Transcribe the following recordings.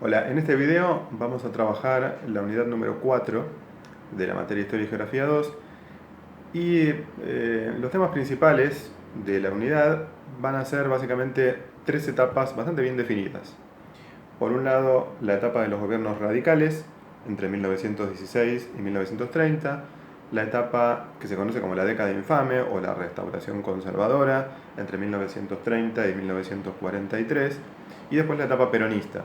Hola, en este video vamos a trabajar la unidad número 4 de la materia Historia y Geografía 2 y los temas principales de la unidad van a ser básicamente tres etapas bastante bien definidas. Por un lado, la etapa de los gobiernos radicales entre 1916 y 1930, la etapa que se conoce como la década infame o la restauración conservadora entre 1930 y 1943 y después la etapa peronista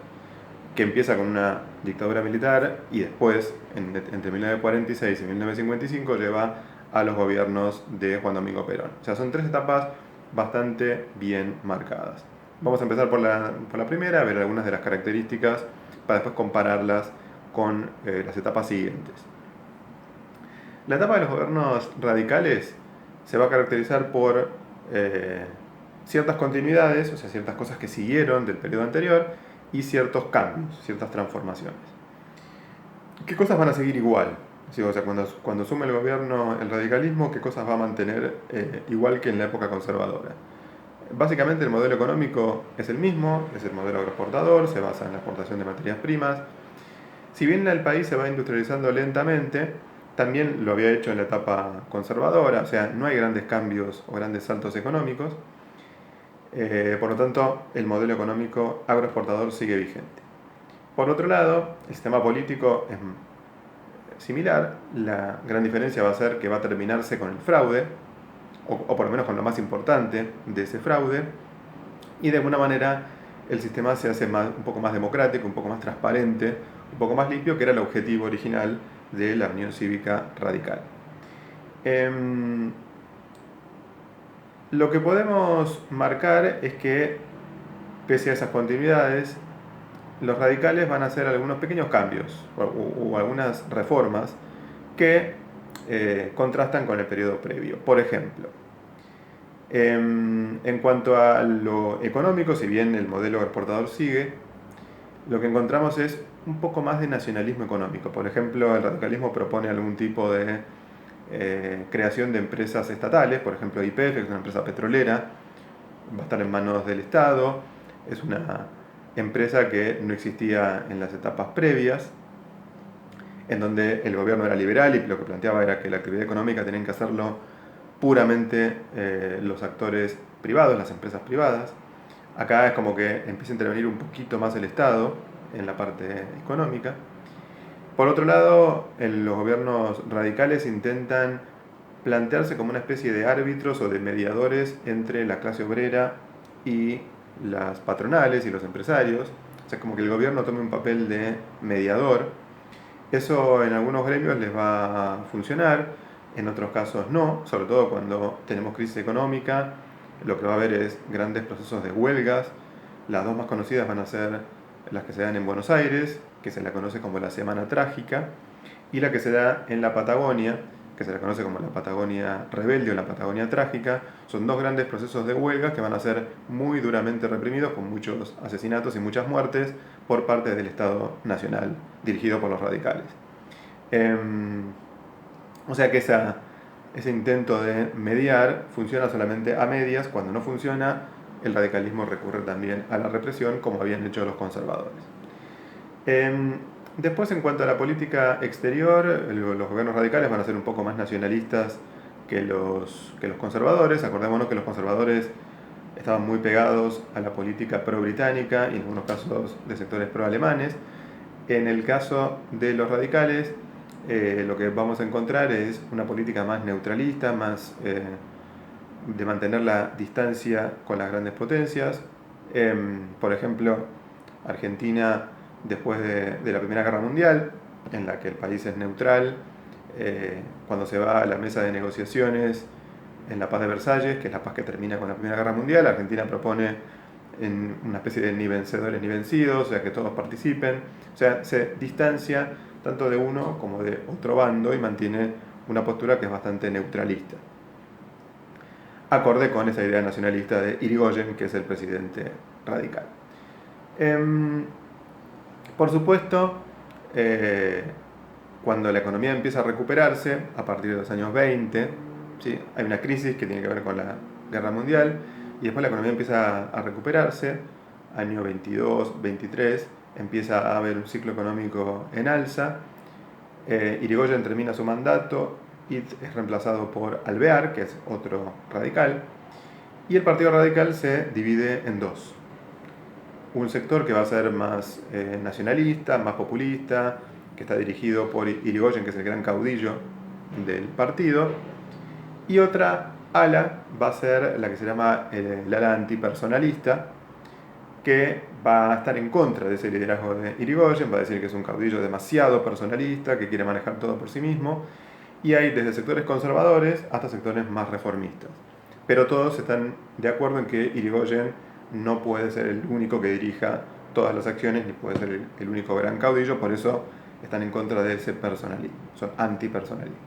que empieza con una dictadura militar y después, entre 1946 y 1955, lleva a los gobiernos de Juan Domingo Perón. O sea, son tres etapas bastante bien marcadas. Vamos a empezar por la primera, a ver algunas de las características para después compararlas con las etapas siguientes. La etapa de los gobiernos radicales se va a caracterizar por ciertas continuidades, o sea, ciertas cosas que siguieron del periodo anterior, y ciertos cambios, ciertas transformaciones. ¿Qué cosas van a seguir igual? O sea, cuando asume el gobierno el radicalismo, ¿qué cosas va a mantener igual que en la época conservadora? Básicamente el modelo económico es el mismo, es el modelo agroexportador, se basa en la exportación de materias primas. Si bien el país se va industrializando lentamente, también lo había hecho en la etapa conservadora, o sea, no hay grandes cambios o grandes saltos económicos. Por lo tanto, el modelo económico agroexportador sigue vigente. Por otro lado, el sistema político es similar. La gran diferencia va a ser que va a terminarse con el fraude, o por lo menos con lo más importante de ese fraude, y de alguna manera el sistema se hace un poco más democrático, un poco más transparente, un poco más limpio, que era el objetivo original de la Unión Cívica Radical. Lo que podemos marcar es que, pese a esas continuidades, los radicales van a hacer algunos pequeños cambios o algunas reformas que contrastan con el periodo previo. Por ejemplo, en cuanto a lo económico, si bien el modelo exportador sigue, lo que encontramos es un poco más de nacionalismo económico. Por ejemplo, el radicalismo propone algún tipo de creación de empresas estatales, por ejemplo YPF, que es una empresa petrolera, va a estar en manos del Estado, es una empresa que no existía en las etapas previas, en donde el gobierno era liberal y lo que planteaba era que la actividad económica tenían que hacerlo puramente los actores privados, las empresas privadas. Acá es como que empieza a intervenir un poquito más el Estado en la parte económica. Por otro lado, los gobiernos radicales intentan plantearse como una especie de árbitros o de mediadores entre la clase obrera y las patronales y los empresarios. O sea, como que el gobierno tome un papel de mediador. Eso en algunos gremios les va a funcionar, en otros casos no, sobre todo cuando tenemos crisis económica. Lo que va a haber es grandes procesos de huelgas. Las dos más conocidas van a ser las que se dan en Buenos Aires, que se la conoce como la Semana Trágica, y la que se da en la Patagonia, que se la conoce como la Patagonia Rebelde o la Patagonia Trágica. Son dos grandes procesos de huelgas que van a ser muy duramente reprimidos, con muchos asesinatos y muchas muertes por parte del Estado Nacional, dirigido por los radicales. O sea que ese intento de mediar funciona solamente a medias. Cuando no funciona, el radicalismo recurre también a la represión, como habían hecho los conservadores. Después, en cuanto a la política exterior, los gobiernos radicales van a ser un poco más nacionalistas que los conservadores. Acordémonos que los conservadores estaban muy pegados a la política pro-británica y en algunos casos de sectores pro-alemanes. En el caso de los radicales, lo que vamos a encontrar es una política más neutralista, más de mantener la distancia con las grandes potencias. Por ejemplo, Argentina, después de la Primera Guerra Mundial, en la que el país es neutral, cuando se va a la mesa de negociaciones en la paz de Versalles, que es la paz que termina con la Primera Guerra Mundial, Argentina propone en una especie de ni vencedores ni vencidos, o sea, que todos participen. O sea, se distancia tanto de uno como de otro bando y mantiene una postura que es bastante neutralista, acorde con esa idea nacionalista de Irigoyen, que es el presidente radical. Por supuesto, cuando la economía empieza a recuperarse, a partir de los años 20, ¿sí? Hay una crisis que tiene que ver con la guerra mundial, y después la economía empieza a recuperarse, año 22, 23, empieza a haber un ciclo económico en alza. Irigoyen termina su mandato y es reemplazado por Alvear, que es otro radical, y el Partido Radical se divide en dos. Un sector que va a ser más nacionalista, más populista, que está dirigido por Irigoyen, que es el gran caudillo del partido, y otra ala va a ser la que se llama el ala antipersonalista, que va a estar en contra de ese liderazgo de Irigoyen, va a decir que es un caudillo demasiado personalista, que quiere manejar todo por sí mismo, y hay desde sectores conservadores hasta sectores más reformistas. Pero todos están de acuerdo en que Irigoyen no puede ser el único que dirija todas las acciones, ni puede ser el único gran caudillo, por eso están en contra de ese personalismo, son antipersonalistas.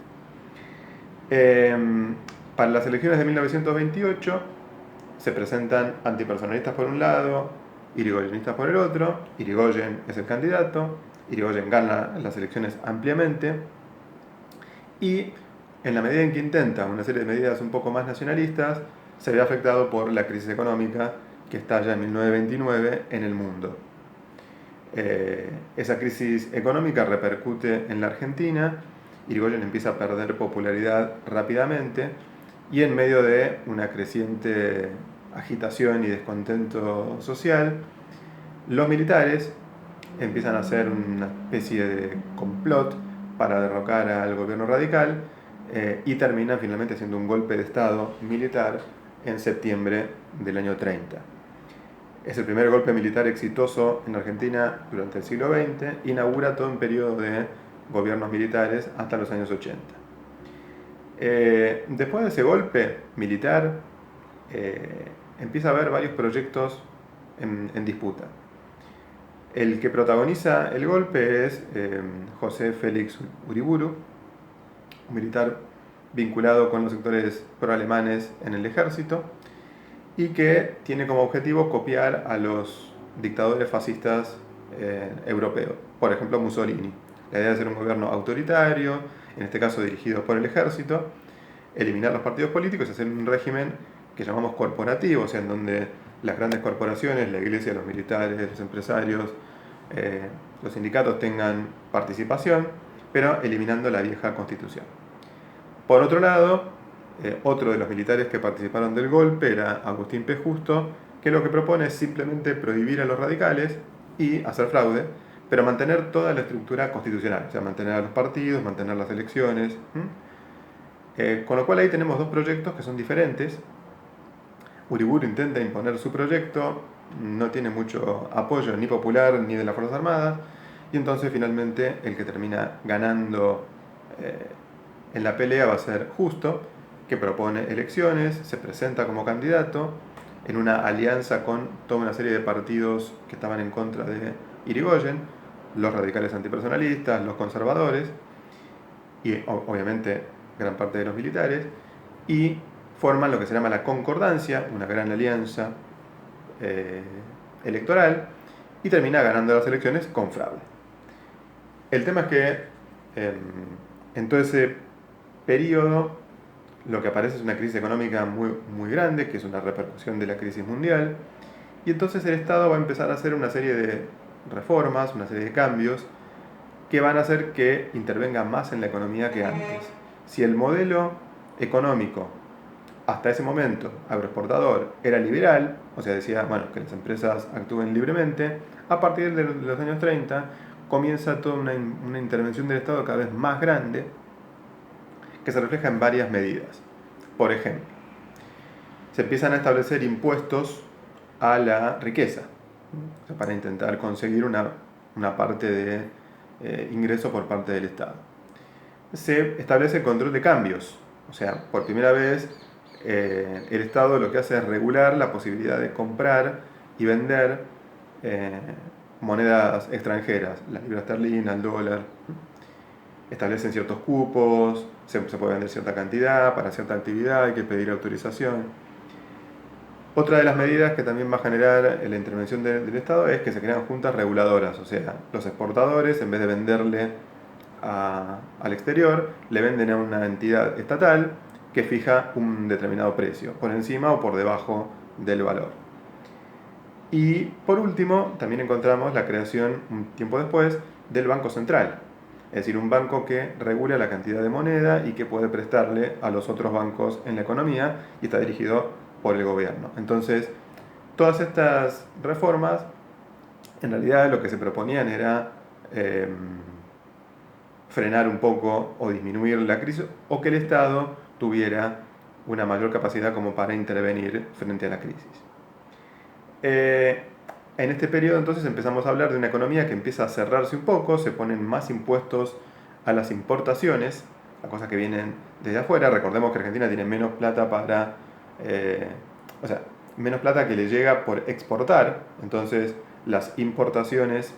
Para las elecciones de 1928 se presentan antipersonalistas por un lado, irigoyenistas por el otro. Irigoyen es el candidato, Irigoyen gana las elecciones ampliamente, y en la medida en que intenta una serie de medidas un poco más nacionalistas, se ve afectado por la crisis económica que estalla en 1929 en el mundo. Esa crisis económica repercute en la Argentina, Irigoyen empieza a perder popularidad rápidamente, y en medio de una creciente agitación y descontento social, los militares empiezan a hacer una especie de complot para derrocar al gobierno radical, y terminan finalmente haciendo un golpe de Estado militar en septiembre del año 30. Es el primer golpe militar exitoso en Argentina durante el siglo XX, inaugura todo un periodo de gobiernos militares hasta los años 80. Después de ese golpe militar, empieza a haber varios proyectos en disputa. El que protagoniza el golpe es José Félix Uriburu, un militar vinculado con los sectores proalemanes en el ejército, y que tiene como objetivo copiar a los dictadores fascistas europeos, por ejemplo Mussolini. La idea de hacer un gobierno autoritario, en este caso dirigido por el ejército, eliminar los partidos políticos y hacer un régimen que llamamos corporativo, o sea, en donde las grandes corporaciones, la iglesia, los militares, los empresarios, los sindicatos tengan participación, pero eliminando la vieja constitución. Por otro lado, otro de los militares que participaron del golpe era Agustín P. Justo, que lo que propone es simplemente prohibir a los radicales y hacer fraude, pero mantener toda la estructura constitucional, o sea, mantener a los partidos, mantener las elecciones. Con lo cual ahí tenemos dos proyectos que son diferentes. Uriburu intenta imponer su proyecto, no tiene mucho apoyo ni popular ni de las Fuerzas Armadas, y entonces finalmente el que termina ganando en la pelea va a ser Justo, que propone elecciones, se presenta como candidato en una alianza con toda una serie de partidos que estaban en contra de Irigoyen, los radicales antipersonalistas, los conservadores y obviamente gran parte de los militares, y forman lo que se llama la concordancia, una gran alianza electoral, y termina ganando las elecciones con fraude. El tema es que en todo ese periodo lo que aparece es una crisis económica muy, muy grande, que es una repercusión de la crisis mundial, y entonces el Estado va a empezar a hacer una serie de reformas, una serie de cambios que van a hacer que intervenga más en la economía que antes. Si el modelo económico hasta ese momento agroexportador era liberal, o sea, decía bueno, que las empresas actúen libremente, a partir de los años 30 comienza toda una intervención del Estado cada vez más grande, que se refleja en varias medidas. Por ejemplo, se empiezan a establecer impuestos a la riqueza, o sea, para intentar conseguir una parte de ingreso por parte del Estado. Se establece el control de cambios, o sea, por primera vez el Estado lo que hace es regular la posibilidad de comprar y vender monedas extranjeras, la libra esterlina, el dólar. Establecen ciertos cupos, se puede vender cierta cantidad, para cierta actividad hay que pedir autorización. Otra de las medidas que también va a generar la intervención del Estado es que se crean juntas reguladoras, o sea, los exportadores, en vez de venderle al exterior, le venden a una entidad estatal que fija un determinado precio, por encima o por debajo del valor. Y por último, también encontramos la creación, un tiempo después, del Banco Central. Es decir, un banco que regula la cantidad de moneda y que puede prestarle a los otros bancos en la economía y está dirigido por el gobierno. Entonces, todas estas reformas, en realidad lo que se proponían era eh, frenar un poco o disminuir la crisis o que el Estado tuviera una mayor capacidad como para intervenir frente a la crisis. Eh, en este periodo entonces empezamos a hablar de una economía que empieza a cerrarse un poco, se ponen más impuestos a las importaciones, a cosas que vienen desde afuera. Recordemos que Argentina tiene menos plata o sea, menos plata que le llega por exportar, entonces las importaciones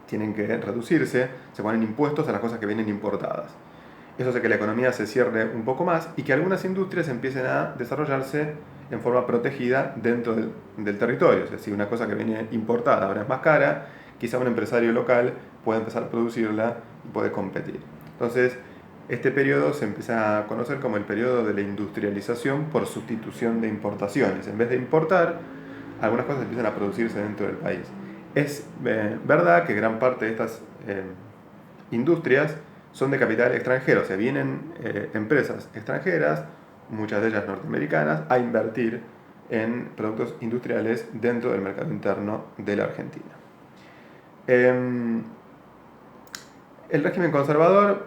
tienen que reducirse, se ponen impuestos a las cosas que vienen importadas. Eso hace que la economía se cierre un poco más y que algunas industrias empiecen a desarrollarse en forma protegida dentro del territorio. Es decir, una cosa que viene importada ahora es más cara, quizá un empresario local puede empezar a producirla y puede competir. Entonces, este periodo se empieza a conocer como el periodo de la industrialización por sustitución de importaciones. En vez de importar, algunas cosas empiezan a producirse dentro del país. Es verdad que gran parte de estas industrias son de capital extranjero, o sea, vienen empresas extranjeras, muchas de ellas norteamericanas, a invertir en productos industriales dentro del mercado interno de la Argentina. El régimen conservador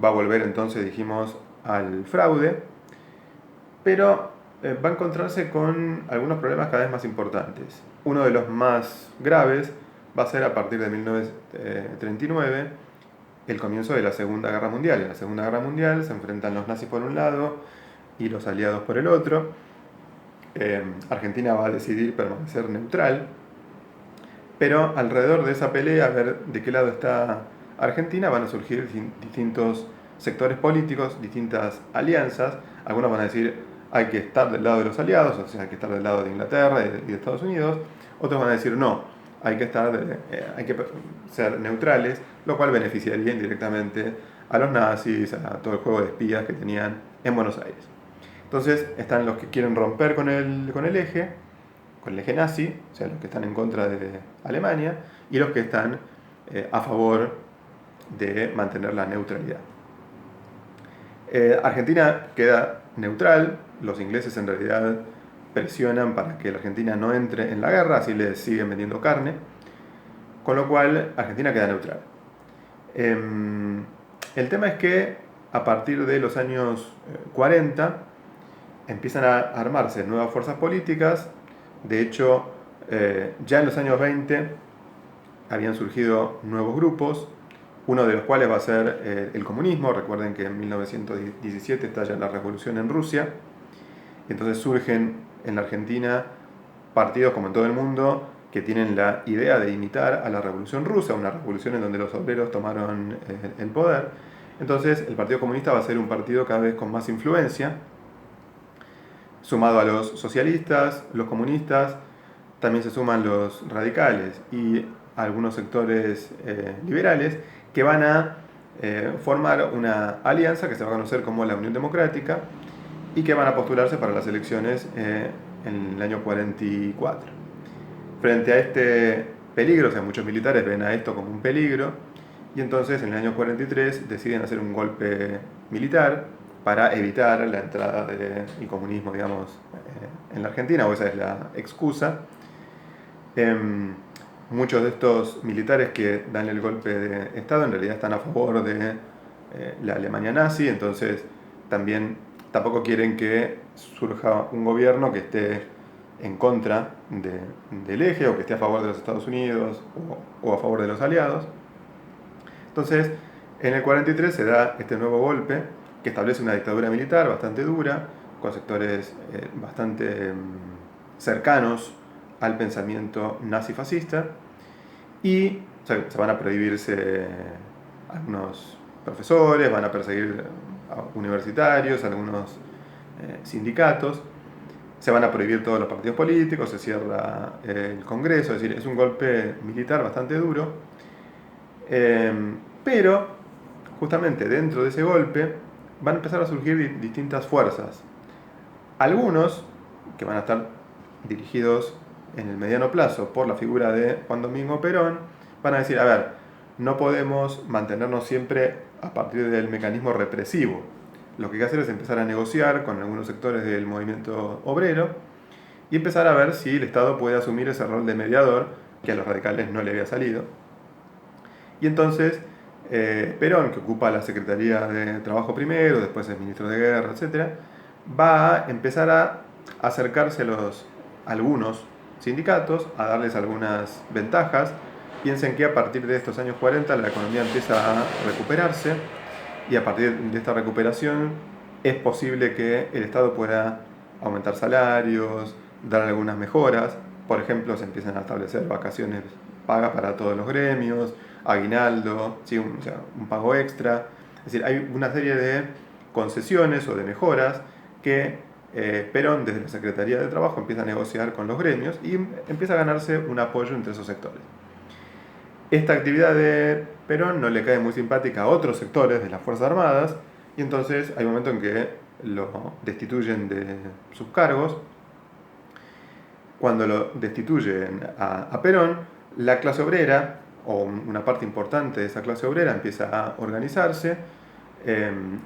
va a volver entonces, dijimos, al fraude, pero va a encontrarse con algunos problemas cada vez más importantes. Uno de los más graves va a ser a partir de 1939, el comienzo de la Segunda Guerra Mundial. En la Segunda Guerra Mundial se enfrentan los nazis por un lado y los aliados por el otro. Argentina va a decidir permanecer neutral, pero alrededor de esa pelea, a ver de qué lado está Argentina, van a surgir distintos sectores políticos, distintas alianzas. Algunos van a decir hay que estar del lado de los aliados, o sea, hay que estar del lado de Inglaterra y de Estados Unidos. Otros van a decir no, hay que ser neutrales, lo cual beneficiaría indirectamente a los nazis, a todo el juego de espías que tenían en Buenos Aires. Entonces están los que quieren romper con el eje nazi, o sea, los que están en contra de Alemania, y los que están a favor de mantener la neutralidad. Argentina queda neutral, los ingleses en realidad presionan para que la Argentina no entre en la guerra, así les siguen vendiendo carne, con lo cual Argentina queda neutral. El tema es que a partir de los años 40 empiezan a armarse nuevas fuerzas políticas. De hecho, ya en los años 20 habían surgido nuevos grupos, uno de los cuales va a ser el comunismo. Recuerden que en 1917 estalla la revolución en Rusia, y entonces surgen en la Argentina partidos, como en todo el mundo, que tienen la idea de imitar a la revolución rusa, una revolución en donde los obreros tomaron el poder. Entonces el Partido Comunista va a ser un partido cada vez con más influencia, sumado a los socialistas, los comunistas, también se suman los radicales y algunos sectores liberales que van a formar una alianza que se va a conocer como la Unión Democrática y que van a postularse para las elecciones en el año 44. Frente a este peligro, o sea, muchos militares ven a esto como un peligro, y entonces en el año 43 deciden hacer un golpe militar para evitar la entrada del comunismo, digamos, en la Argentina, o esa es la excusa. Muchos de estos militares que dan el golpe de Estado en realidad están a favor de la Alemania nazi, entonces tampoco quieren que surja un gobierno que esté en contra del eje o que esté a favor de los Estados Unidos o a favor de los aliados. Entonces, en el 43 se da este nuevo golpe que establece una dictadura militar bastante dura, con sectores bastante cercanos al pensamiento nazi-fascista, y se van a prohibirse algunos profesores, van a perseguir a universitarios, algunos sindicatos, se van a prohibir todos los partidos políticos, se cierra el Congreso, es decir, es un golpe militar bastante duro, pero justamente dentro de ese golpe van a empezar a surgir distintas fuerzas. Algunos que van a estar dirigidos en el mediano plazo por la figura de Juan Domingo Perón, van a decir, a ver, no podemos mantenernos siempre a partir del mecanismo represivo. Lo que hay que hacer es empezar a negociar con algunos sectores del movimiento obrero y empezar a ver si el Estado puede asumir ese rol de mediador que a los radicales no le había salido. Y entonces Perón, que ocupa la Secretaría de Trabajo primero, después es ministro de Guerra, etc., va a empezar a acercarse a algunos sindicatos, a darles algunas ventajas. Piensen que a partir de estos años 40 la economía empieza a recuperarse y a partir de esta recuperación es posible que el Estado pueda aumentar salarios, dar algunas mejoras. Por ejemplo, se empiezan a establecer vacaciones pagas para todos los gremios, aguinaldo, ¿sí? O sea, un pago extra. Es decir, hay una serie de concesiones o de mejoras que Perón desde la Secretaría de Trabajo empieza a negociar con los gremios y empieza a ganarse un apoyo entre esos sectores. Esta actividad de Perón no le cae muy simpática a otros sectores de las Fuerzas Armadas y entonces hay un momento en que lo destituyen de sus cargos. Cuando lo destituyen a Perón, la clase obrera, o una parte importante de esa clase obrera, empieza a organizarse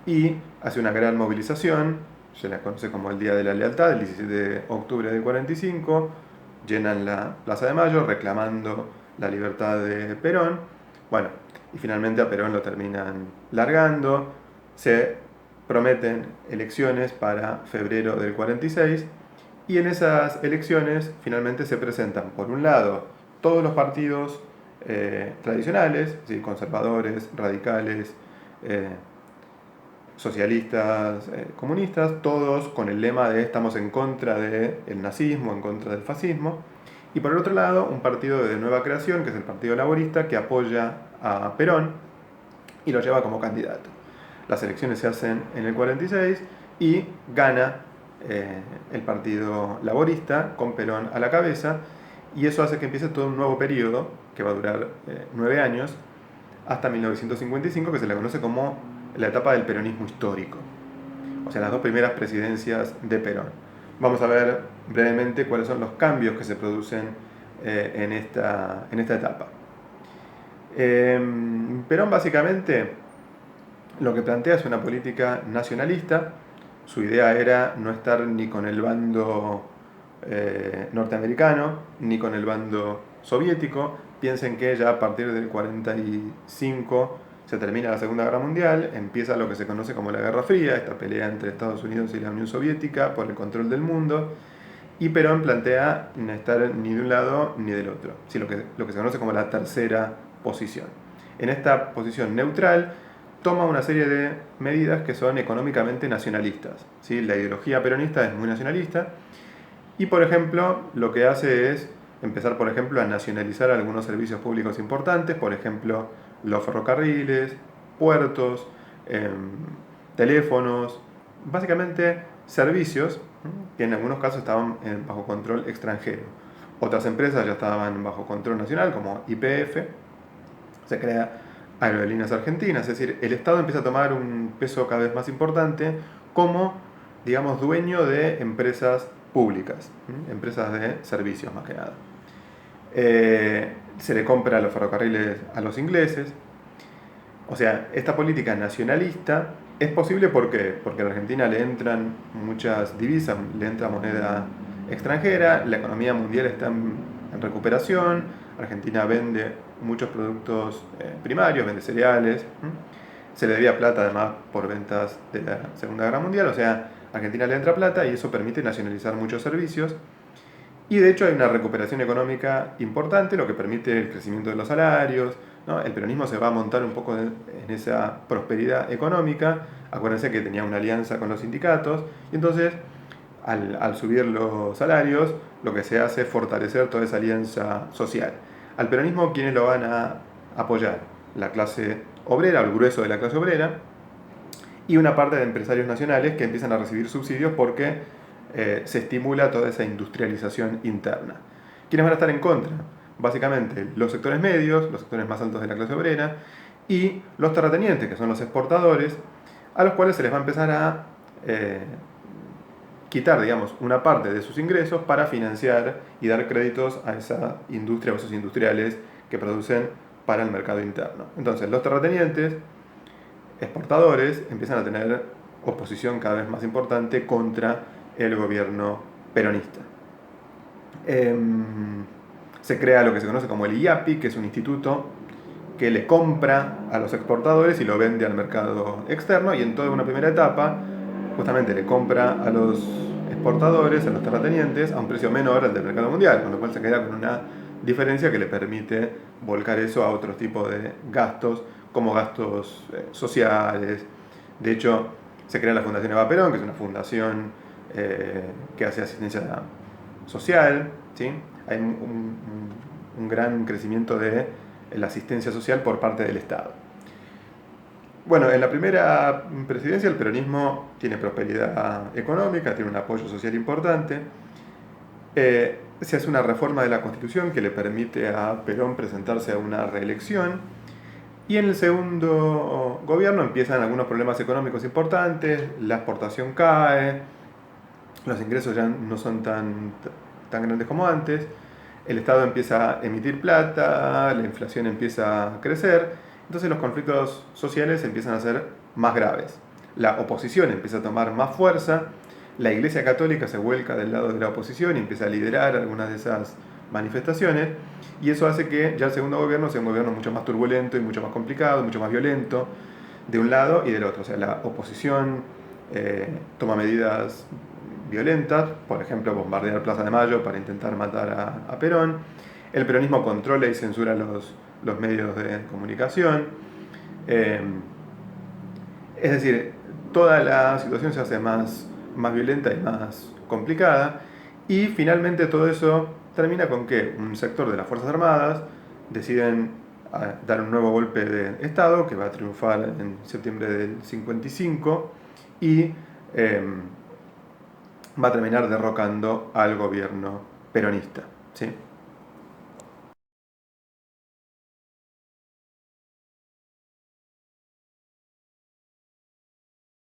y hace una gran movilización, se la conoce como el Día de la Lealtad, el 17 de octubre del 45, llenan la Plaza de Mayo reclamando la libertad de Perón. Bueno, y finalmente a Perón lo terminan largando, se prometen elecciones para febrero del 46 y en esas elecciones finalmente se presentan, por un lado, todos los partidos tradicionales, es decir, conservadores, radicales, socialistas, comunistas, todos con el lema de estamos en contra del nazismo, en contra del fascismo. Y por el otro lado, un partido de nueva creación, que es el Partido Laborista, que apoya a Perón y lo lleva como candidato. Las elecciones se hacen en el 46 y gana el Partido Laborista con Perón a la cabeza, y eso hace que empiece todo un nuevo periodo que va a durar 9 años hasta 1955, que se le conoce como la etapa del peronismo histórico, o sea, las dos primeras presidencias de Perón. Vamos a ver brevemente cuáles son los cambios que se producen en esta etapa. Perón básicamente lo que plantea es una política nacionalista. Su idea era no estar ni con el bando norteamericano ni con el bando soviético. Piensen que ya a partir del 45 se termina la Segunda Guerra Mundial, empieza lo que se conoce como la Guerra Fría, esta pelea entre Estados Unidos y la Unión Soviética por el control del mundo, y Perón plantea no estar ni de un lado ni del otro, ¿sí? lo que se conoce como la tercera posición. En esta posición neutral toma una serie de medidas que son económicamente nacionalistas, ¿sí? La ideología peronista es muy nacionalista y, por ejemplo, lo que hace es empezar, por ejemplo, a nacionalizar algunos servicios públicos importantes, por ejemplo, los ferrocarriles, puertos, teléfonos, básicamente servicios que en algunos casos estaban bajo control extranjero. Otras empresas ya estaban bajo control nacional, como YPF, se crea Aerolíneas Argentinas, es decir, el Estado empieza a tomar un peso cada vez más importante como, digamos, dueño de empresas públicas, empresas de servicios más que nada. Se le compra los ferrocarriles a los ingleses. O sea, esta política nacionalista es posible porque a la Argentina le entran muchas divisas, le entra moneda extranjera, la economía mundial está en recuperación, Argentina vende muchos productos primarios, vende cereales, se le debía plata además por ventas de la Segunda Guerra Mundial, o sea, a Argentina le entra plata y eso permite nacionalizar muchos servicios. Y de hecho hay una recuperación económica importante, lo que permite el crecimiento de los salarios, ¿no? El peronismo se va a montar un poco en esa prosperidad económica. Acuérdense que tenía una alianza con los sindicatos, y entonces al subir los salarios, lo que se hace es fortalecer toda esa alianza social. Al peronismo, ¿quiénes lo van a apoyar? La clase obrera, el grueso de la clase obrera, y una parte de empresarios nacionales que empiezan a recibir subsidios porque se estimula toda esa industrialización interna. ¿Quiénes van a estar en contra? Básicamente los sectores medios, los sectores más altos de la clase obrera, y los terratenientes, que son los exportadores, a los cuales se les va a empezar a quitar, digamos, una parte de sus ingresos para financiar y dar créditos a esa industria o esos industriales que producen para el mercado interno. Entonces, los terratenientes, exportadores, empiezan a tener oposición cada vez más importante contra el gobierno peronista. Se crea lo que se conoce como el IAPI, que es un instituto que le compra a los exportadores y lo vende al mercado externo, y en toda una primera etapa justamente le compra a los exportadores, a los terratenientes, a un precio menor al del mercado mundial, con lo cual se queda con una diferencia que le permite volcar eso a otros tipos de gastos, como gastos sociales. De hecho, se crea la Fundación Eva Perón, que es una fundación que hace asistencia social, ¿sí? Hay un gran crecimiento de la asistencia social por parte del Estado. Bueno, en la primera presidencia el peronismo tiene prosperidad económica, tiene un apoyo social importante. Se hace una reforma de la Constitución que le permite a Perón presentarse a una reelección. Y en el segundo gobierno empiezan algunos problemas económicos importantes, la exportación cae, los ingresos ya no son tan grandes como antes, el Estado empieza a emitir plata, la inflación empieza a crecer, entonces los conflictos sociales empiezan a ser más graves. La oposición empieza a tomar más fuerza, la Iglesia Católica se vuelca del lado de la oposición y empieza a liderar algunas de esas manifestaciones, y eso hace que ya el segundo gobierno sea un gobierno mucho más turbulento y mucho más complicado, mucho más violento, de un lado y del otro. O sea, la oposición toma medidas violentas, por ejemplo, bombardear Plaza de Mayo para intentar matar a Perón. El peronismo controla y censura los medios de comunicación. Es decir, toda la situación se hace más violenta y más complicada, y finalmente todo eso termina con que un sector de las Fuerzas Armadas deciden dar un nuevo golpe de Estado que va a triunfar en septiembre del 55 y va a terminar derrocando al gobierno peronista, ¿sí?